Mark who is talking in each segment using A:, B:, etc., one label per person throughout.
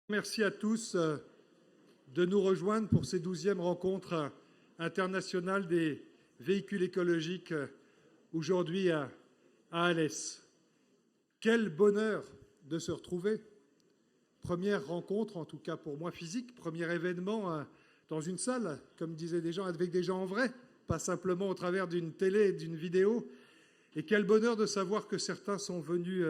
A: Merci à tous de nous rejoindre pour ces 12e rencontres internationales des véhicules écologiques aujourd'hui à Alès. Quel bonheur de se retrouver. Première rencontre, en tout cas pour moi physique, premier événement dans une salle, comme disaient des gens, avec des gens en vrai, pas simplement au travers d'une télé et d'une vidéo. Et quel bonheur de savoir que certains sont venus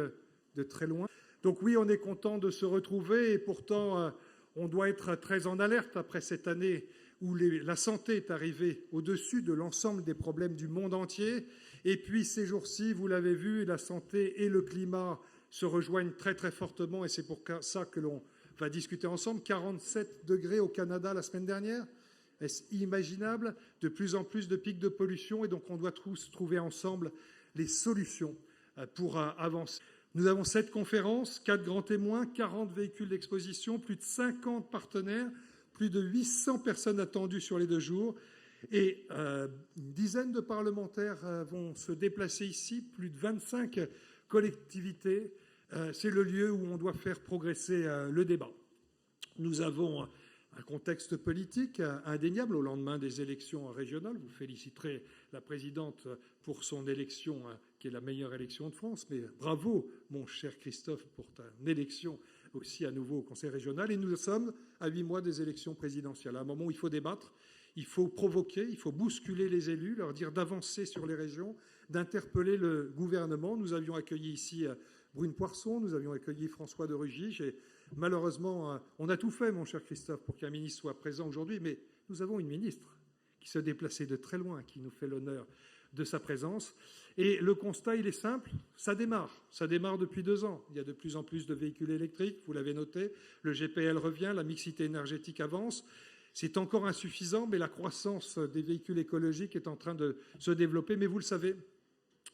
A: de très loin. Donc oui, on est content de se retrouver et pourtant, on doit être très en alerte après cette année où la santé est arrivée au-dessus de l'ensemble des problèmes du monde entier. Et puis ces jours-ci, vous l'avez vu, la santé et le climat se rejoignent très très fortement et c'est pour ça que l'on va discuter ensemble. 47 degrés au Canada la semaine dernière. Est-ce imaginable? De plus en plus de pics de pollution et donc on doit tous trouver ensemble les solutions pour avancer. Nous avons 7 conférences, 4 grands témoins, 40 véhicules d'exposition, plus de 50 partenaires, plus de 800 personnes attendues sur les 2 jours. Et une dizaine de parlementaires vont se déplacer ici, plus de 25 collectivités. C'est le lieu où on doit faire progresser le débat. Nous avons un contexte politique indéniable au lendemain des élections régionales. Vous féliciterez la présidente pour son élection, qui est la meilleure élection de France. Mais bravo, mon cher Christophe, pour ta élection aussi à nouveau au Conseil régional. Et nous sommes à 8 mois des élections présidentielles, à un moment où il faut débattre, il faut provoquer, il faut bousculer les élus, leur dire d'avancer sur les régions, d'interpeller le gouvernement. Nous avions accueilli ici Brune Poirson, nous avions accueilli François de Rugy. Malheureusement, on a tout fait, mon cher Christophe, pour qu'un ministre soit présent aujourd'hui, mais nous avons une ministre qui se déplaçait de très loin, qui nous fait l'honneur de sa présence. Et le constat, il est simple, ça démarre. Ça démarre depuis 2 ans. Il y a de plus en plus de véhicules électriques, vous l'avez noté. Le GPL revient, la mixité énergétique avance. C'est encore insuffisant, mais la croissance des véhicules écologiques est en train de se développer. Mais vous le savez,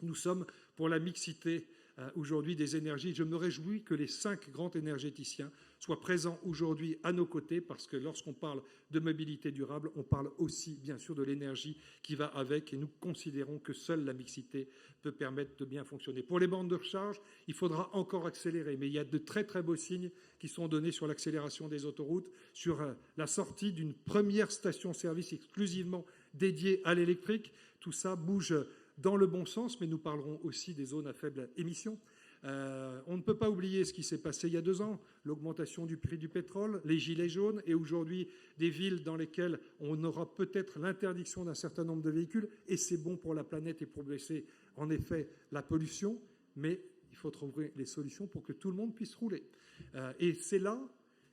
A: nous sommes pour la mixité aujourd'hui des énergies. Je me réjouis que les 5 grands énergéticiens soient présents aujourd'hui à nos côtés parce que lorsqu'on parle de mobilité durable, on parle aussi bien sûr de l'énergie qui va avec et nous considérons que seule la mixité peut permettre de bien fonctionner. Pour les bandes de recharge, il faudra encore accélérer, mais il y a de très très beaux signes qui sont donnés sur l'accélération des autoroutes, sur la sortie d'une première station-service exclusivement dédiée à l'électrique. Tout ça bouge dans le bon sens, mais nous parlerons aussi des zones à faible émission. On ne peut pas oublier ce qui s'est passé il y a 2 ans, l'augmentation du prix du pétrole, les gilets jaunes, et aujourd'hui des villes dans lesquelles on aura peut-être l'interdiction d'un certain nombre de véhicules, et c'est bon pour la planète et pour baisser en effet la pollution, mais il faut trouver les solutions pour que tout le monde puisse rouler. Et c'est là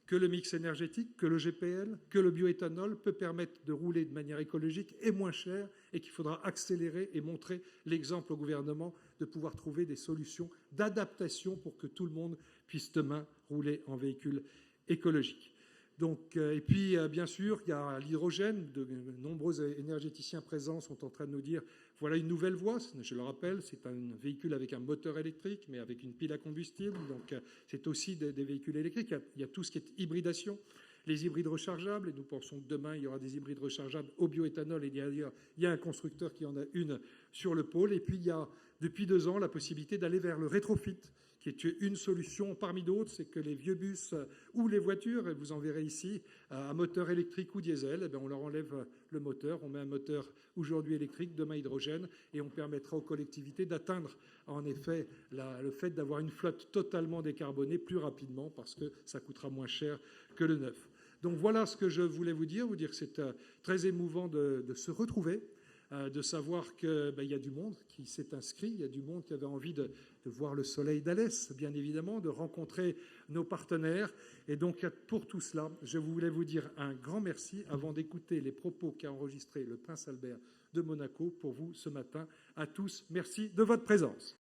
A: que le mix énergétique, que le GPL, que le bioéthanol peut permettre de rouler de manière écologique et moins chère et qu'il faudra accélérer et montrer l'exemple au gouvernement de pouvoir trouver des solutions d'adaptation pour que tout le monde puisse demain rouler en véhicule écologique. Donc, et puis, bien sûr, il y a l'hydrogène. De nombreux énergéticiens présents sont en train de nous dire voilà une nouvelle voie. Je le rappelle, c'est un véhicule avec un moteur électrique, mais avec une pile à combustible. Donc, c'est aussi des véhicules électriques. Il y a tout ce qui est hybridation, les hybrides rechargeables. Et nous pensons que demain, il y aura des hybrides rechargeables au bioéthanol. Et d'ailleurs, il y a un constructeur qui en a une sur le pôle. Et puis, il y a, depuis 2 ans, la possibilité d'aller vers le rétrofit, qui est une solution parmi d'autres, c'est que les vieux bus ou les voitures, et vous en verrez ici, à moteur électrique ou diesel, eh bien on leur enlève le moteur, on met un moteur aujourd'hui électrique, demain hydrogène, et on permettra aux collectivités d'atteindre en effet le fait d'avoir une flotte totalement décarbonée plus rapidement, parce que ça coûtera moins cher que le neuf. Donc voilà ce que je voulais vous dire que c'est très émouvant de se retrouver, de savoir qu'il y a du monde qui s'est inscrit, il y a du monde qui avait envie de voir le soleil d'Alès, bien évidemment, de rencontrer nos partenaires. Et donc, pour tout cela, je voulais vous dire un grand merci avant d'écouter les propos qu'a enregistré le prince Albert de Monaco pour vous ce matin. À tous, merci de votre présence.